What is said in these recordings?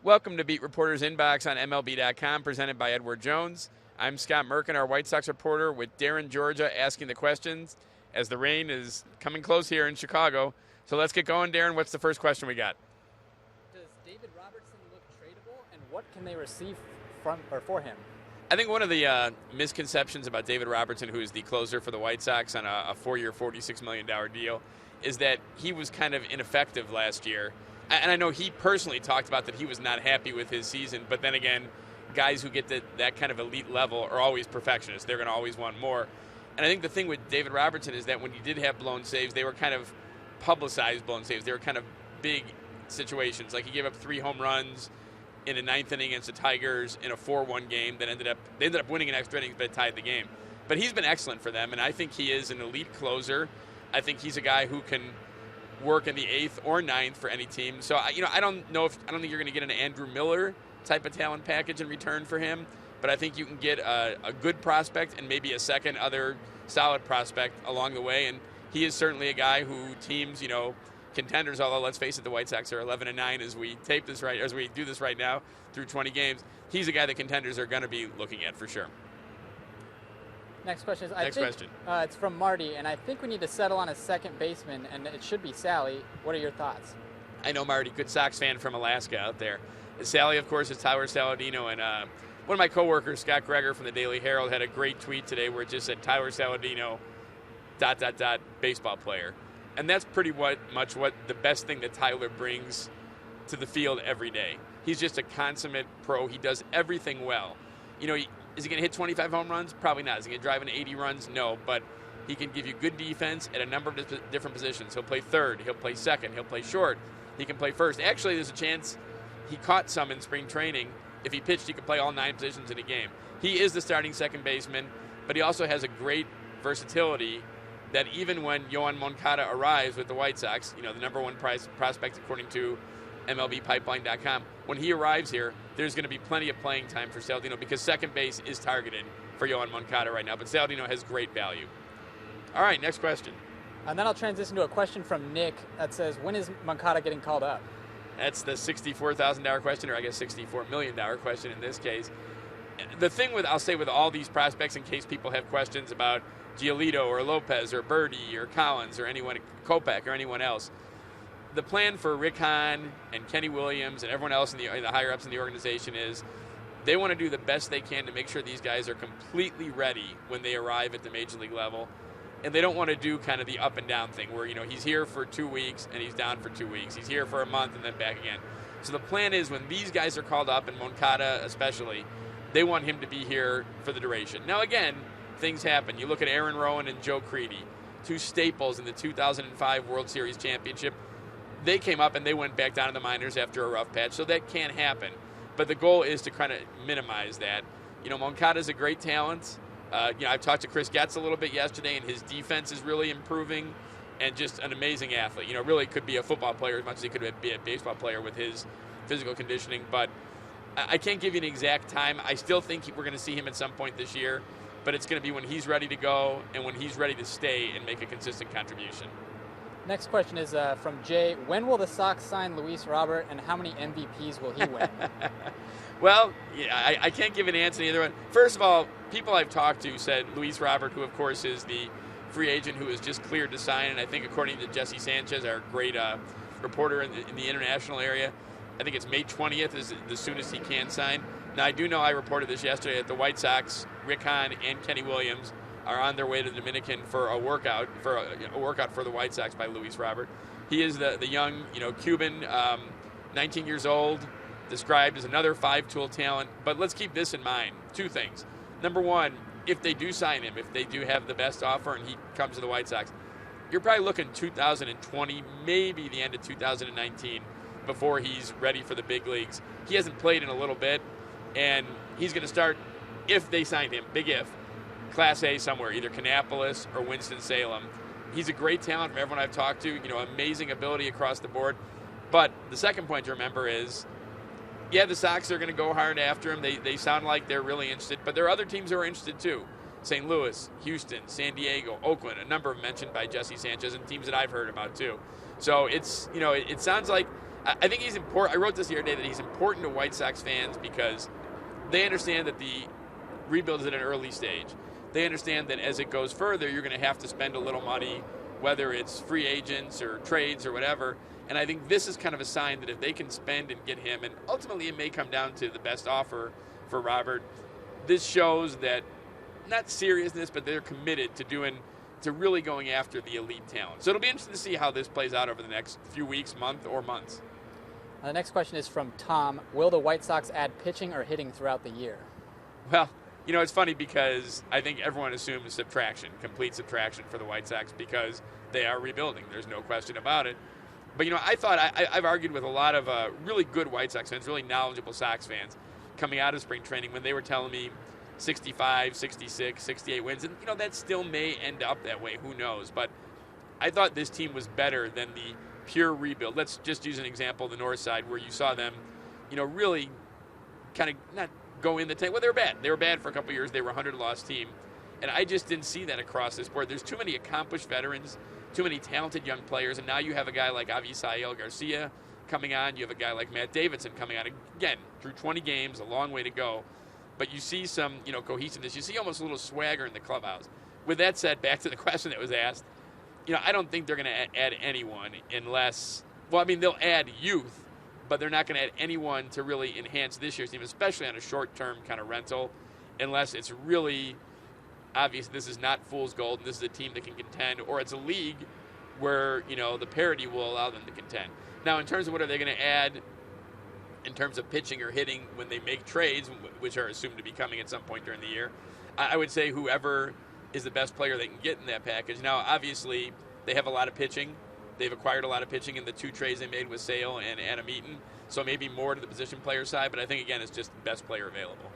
Welcome to Beat Reporters Inbox on MLB.com, presented by Edward Jones. I'm Scott Merkin, our White Sox reporter, with Darren Georgia asking the questions as the rain is coming close here in Chicago. So let's get going, Darren. What's the first question we got? Does David Robertson look tradable, and what can they receive from or for him? I think one of the misconceptions about David Robertson, who is the closer for the White Sox on a 4-year, $46 million deal, is that he was kind of ineffective last year. And I know he personally talked about that he was not happy with his season, but then again, guys who get to that kind of elite level are always perfectionists. They're going to always want more. And I think the thing with David Robertson is that when he did have blown saves, they were kind of publicized blown saves. They were kind of big situations. Like he gave up 3 home runs in a 9th inning against the Tigers in a 4-1 game that ended up winning in extra innings, but it tied the game. But he's been excellent for them, and I think he is an elite closer. I think he's a guy who can work in the 8th or 9th for any team. So I don't think you're going to get an Andrew Miller type of talent package in return for him, but I think you can get a good prospect and maybe a second other solid prospect along the way. And he is certainly a guy who teams, contenders, although let's face it, the White Sox are 11-9 as we do this right now through 20 games. He's a guy that contenders are going to be looking at for sure. Next question is, it's from Marty, and I think we need to settle on a second baseman, and it should be Sally. What are your thoughts? I know Marty, good Sox fan from Alaska out there. Sally, of course, is Tyler Saladino, and one of my coworkers, Scott Greger from the Daily Herald, had a great tweet today where it just said Tyler Saladino, ... baseball player. And that's pretty much what the best thing that Tyler brings to the field every day. He's just a consummate pro. He does everything well. Is he going to hit 25 home runs? Probably not. Is he going to drive in 80 runs? No, but he can give you good defense at a number of different positions. He'll play third. He'll play second. He'll play short. He can play first. Actually, there's a chance he caught some in spring training. If he pitched, he could play all 9 positions in a game. He is the starting second baseman, but he also has a great versatility that even when Yoan Moncada arrives with the White Sox, the number one prospect according to MLBpipeline.com, when he arrives here, there's going to be plenty of playing time for Saladino because second base is targeted for Yoan Moncada right now, but Saladino has great value. All right, next question. And then I'll transition to a question from Nick that says, when is Moncada getting called up? That's the $64,000 question, or I guess $64 million question in this case. The thing with all these prospects, in case people have questions about Giolito or Lopez or Birdie or Collins or anyone, Kopech or anyone else, the plan for Rick Hahn and Kenny Williams and everyone else in the higher-ups in the organization is they want to do the best they can to make sure these guys are completely ready when they arrive at the major league level. And they don't want to do kind of the up-and-down thing where, he's here for 2 weeks and he's down for 2 weeks. He's here for a month and then back again. So the plan is when these guys are called up, and Moncada especially, they want him to be here for the duration. Now, again, things happen. You look at Aaron Rowan and Joe Creedy, 2 staples in the 2005 World Series championship. They came up and they went back down to the minors after a rough patch, so that can happen. But the goal is to kind of minimize that. Moncada's a great talent. I've talked to Chris Getz a little bit yesterday, and his defense is really improving, and just an amazing athlete. Really could be a football player as much as he could be a baseball player with his physical conditioning. But I can't give you an exact time. I still think we're going to see him at some point this year, but it's going to be when he's ready to go and when he's ready to stay and make a consistent contribution. Next question is from Jay. When will the Sox sign Luis Robert, and how many MVPs will he win? Well, I can't give an answer to either one. First of all, people I've talked to said Luis Robert, who of course is the free agent who is just cleared to sign, and I think according to Jesse Sanchez, our great reporter in the international area, I think it's May 20th is the soonest he can sign. Now, I do know I reported this yesterday that the White Sox, Rick Hahn and Kenny Williams, are on their way to the Dominican for a workout for the White Sox by Luis Robert. He is the young, Cuban, 19 years old, described as another 5-tool talent. But let's keep this in mind. 2 things. Number one, if they do sign him, if they do have the best offer and he comes to the White Sox, you're probably looking 2020, maybe the end of 2019 before he's ready for the big leagues. He hasn't played in a little bit, and he's going to start, if they sign him, big if, Class A somewhere, either Kannapolis or Winston-Salem. He's a great talent from everyone I've talked to, amazing ability across the board. But the second point to remember is, the Sox are going to go hard after him. They sound like they're really interested, but there are other teams who are interested too. St. Louis, Houston, San Diego, Oakland, a number of mentioned by Jesse Sanchez, and teams that I've heard about too. So it's, it sounds like I think he's important. I wrote this the other day that he's important to White Sox fans because they understand that the rebuild is at an early stage. They understand that as it goes further, you're going to have to spend a little money, whether it's free agents or trades or whatever. And I think this is kind of a sign that if they can spend and get him, and ultimately it may come down to the best offer for Robert, this shows that not seriousness, but they're committed to really going after the elite talent. So it'll be interesting to see how this plays out over the next few weeks, month, or months. The next question is from Tom. Will the White Sox add pitching or hitting throughout the year? Well, it's funny because I think everyone assumes complete subtraction for the White Sox because they are rebuilding. There's no question about it. But, I thought I've argued with a lot of really good White Sox fans, really knowledgeable Sox fans coming out of spring training when they were telling me 65, 66, 68 wins. And, that still may end up that way. Who knows? But I thought this team was better than the pure rebuild. Let's just use an example, the north side, where you saw them, really kind of not go in the tank. Well, they were bad. They were bad for a couple of years. They were a 100-loss team. And I just didn't see that across this board. There's too many accomplished veterans, too many talented young players, and now you have a guy like Avisail Garcia coming on. You have a guy like Matt Davidson coming on. Again, through 20 games, a long way to go. But you see some, cohesiveness. You see almost a little swagger in the clubhouse. With that said, back to the question that was asked, I don't think they're going to add anyone unless, they'll add youth, but they're not going to add anyone to really enhance this year's team, especially on a short-term kind of rental, unless it's really obvious this is not fool's gold and this is a team that can contend, or it's a league where, the parity will allow them to contend. Now, in terms of what are they going to add in terms of pitching or hitting when they make trades, which are assumed to be coming at some point during the year, I would say whoever is the best player they can get in that package. Now, obviously, they have a lot of pitching. They've acquired a lot of pitching in the 2 trades they made with Sale and Adam Eaton, so maybe more to the position player side, but I think, again, it's just the best player available.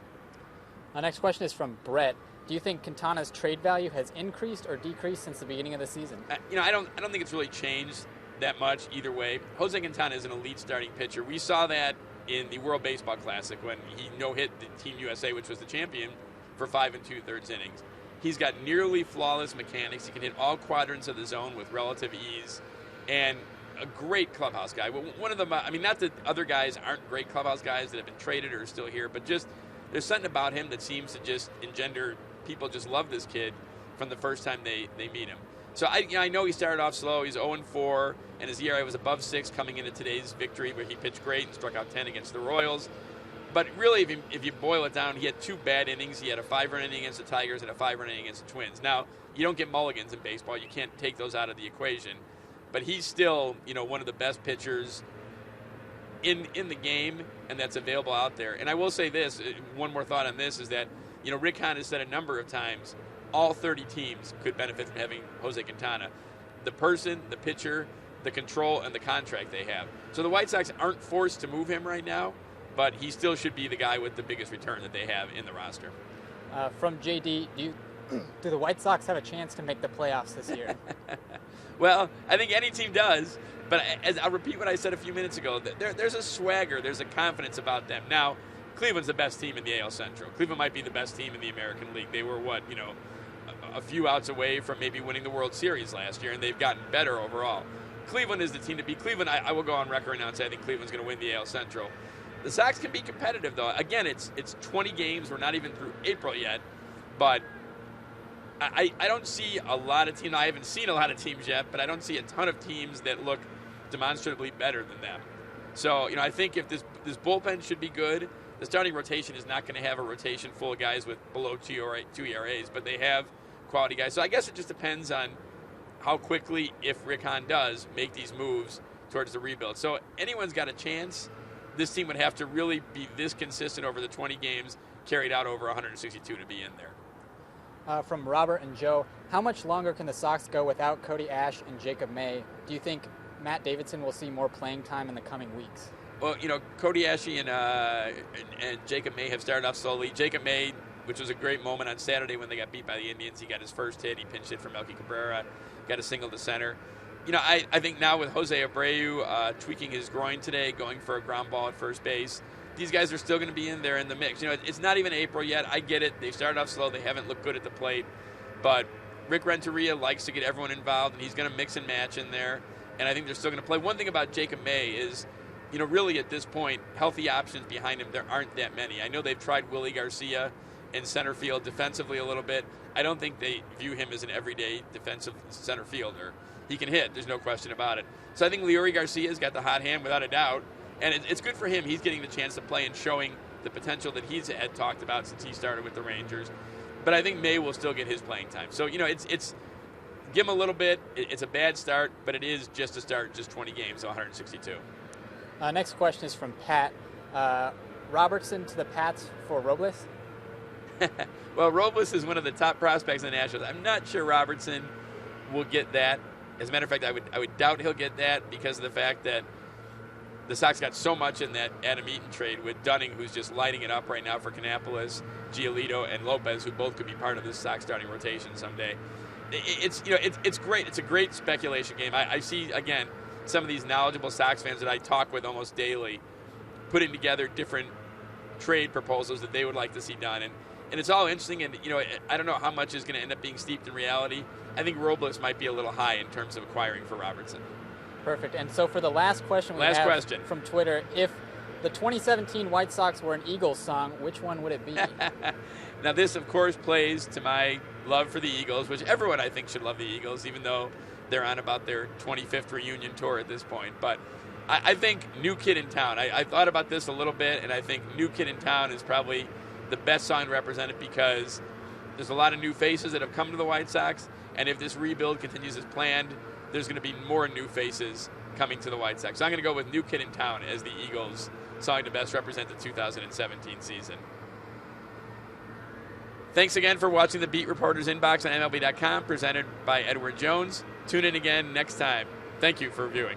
Our next question is from Brett. Do you think Quintana's trade value has increased or decreased since the beginning of the season? I don't think it's really changed that much either way. Jose Quintana is an elite starting pitcher. We saw that in the World Baseball Classic when he no-hit the Team USA, which was the champion, for 5 2/3 innings. He's got nearly flawless mechanics. He can hit all quadrants of the zone with relative ease, and a great clubhouse guy. One of them, not that other guys aren't great clubhouse guys that have been traded or are still here, but just there's something about him that seems to just engender people just love this kid from the first time they meet him. So I know he started off slow. He's 0-4, and his ERA was above 6 coming into today's victory, where he pitched great and struck out 10 against the Royals. But really, if you boil it down, he had 2 bad innings. He had a 5-run inning against the Tigers and a 5-run inning against the Twins. Now, you don't get mulligans in baseball. You can't take those out of the equation. But he's still, one of the best pitchers in the game, and that's available out there. And I will say this, one more thought on this, is that, Rick Hahn has said a number of times, all 30 teams could benefit from having Jose Quintana. The person, the pitcher, the control, and the contract they have. So the White Sox aren't forced to move him right now, but he still should be the guy with the biggest return that they have in the roster. From JD, do the White Sox have a chance to make the playoffs this year? Well, I think any team does, but I'll repeat what I said a few minutes ago. There's a swagger, there's a confidence about them. Now, Cleveland's the best team in the AL Central. Cleveland might be the best team in the American League. They were, a few outs away from maybe winning the World Series last year, and they've gotten better overall. Cleveland is the team to beat. Cleveland, I will go on record now and say I think Cleveland's going to win the AL Central. The Sox can be competitive, though. Again, it's 20 games. We're not even through April yet, but I don't see a lot of teams. I haven't seen a lot of teams yet, but I don't see a ton of teams that look demonstrably better than them. So, I think if this bullpen should be good. The starting rotation is not going to have a rotation full of guys with below 2 ERAs, but they have quality guys. So I guess it just depends on how quickly, if Rick Hahn does, make these moves towards the rebuild. So anyone's got a chance. This team would have to really be this consistent over the 20 games, carried out over 162 to be in there. From Robert and Joe, how much longer can the Sox go without Cody Ash and Jacob May? Do you think Matt Davidson will see more playing time in the coming weeks? Well, Cody Ashe and Jacob May have started off slowly. Jacob May, which was a great moment on Saturday when they got beat by the Indians, he got his first hit. He pinched it for Melky Cabrera, got a single to center. I think now with Jose Abreu tweaking his groin today, going for a ground ball at first base, these guys are still going to be in there in the mix. It's not even April yet. I get it. They started off slow. They haven't looked good at the plate. But Rick Renteria likes to get everyone involved, and he's going to mix and match in there. And I think they're still going to play. One thing about Jacob May is really at this point, healthy options behind him, there aren't that many. I know they've tried Willie Garcia in center field defensively a little bit. I don't think they view him as an everyday defensive center fielder. He can hit, there's no question about it. So I think Leury Garcia's got the hot hand without a doubt, and it's good for him. He's getting the chance to play and showing the potential that he's had talked about since he started with the Rangers. But I think May will still get his playing time. So, it's give him a little bit. It's a bad start, but it is just a start, just 20 games, so 162. Next question is from Pat. Robertson to the Pats for Robles? Well, Robles is one of the top prospects in the Nationals. I'm not sure Robertson will get that. As a matter of fact, I would doubt he'll get that because of the fact that the Sox got so much in that Adam Eaton trade with Dunning, who's just lighting it up right now for Kannapolis, Giolito, and Lopez, who both could be part of this Sox starting rotation someday. It's great. It's a great speculation game. I see, again, some of these knowledgeable Sox fans that I talk with almost daily putting together different trade proposals that they would like to see done. And it's all interesting, and I don't know how much is going to end up being steeped in reality. I think Robles might be a little high in terms of acquiring for Robertson. Perfect. And so for the last question we have from Twitter, if the 2017 White Sox were an Eagles song, which one would it be? Now this, of course, plays to my love for the Eagles, which everyone I think should love the Eagles, even though they're on about their 25th reunion tour at this point. But I think New Kid in Town. I thought about this a little bit, and I think New Kid in Town is probably the best song to represent it because there's a lot of new faces that have come to the White Sox, and if this rebuild continues as planned, there's going to be more new faces coming to the White Sox. So I'm going to go with New Kid in Town as the Eagles' song to best represent the 2017 season. Thanks again for watching the Beat Reporters Inbox on MLB.com, presented by Edward Jones. Tune in again next time. Thank you for viewing.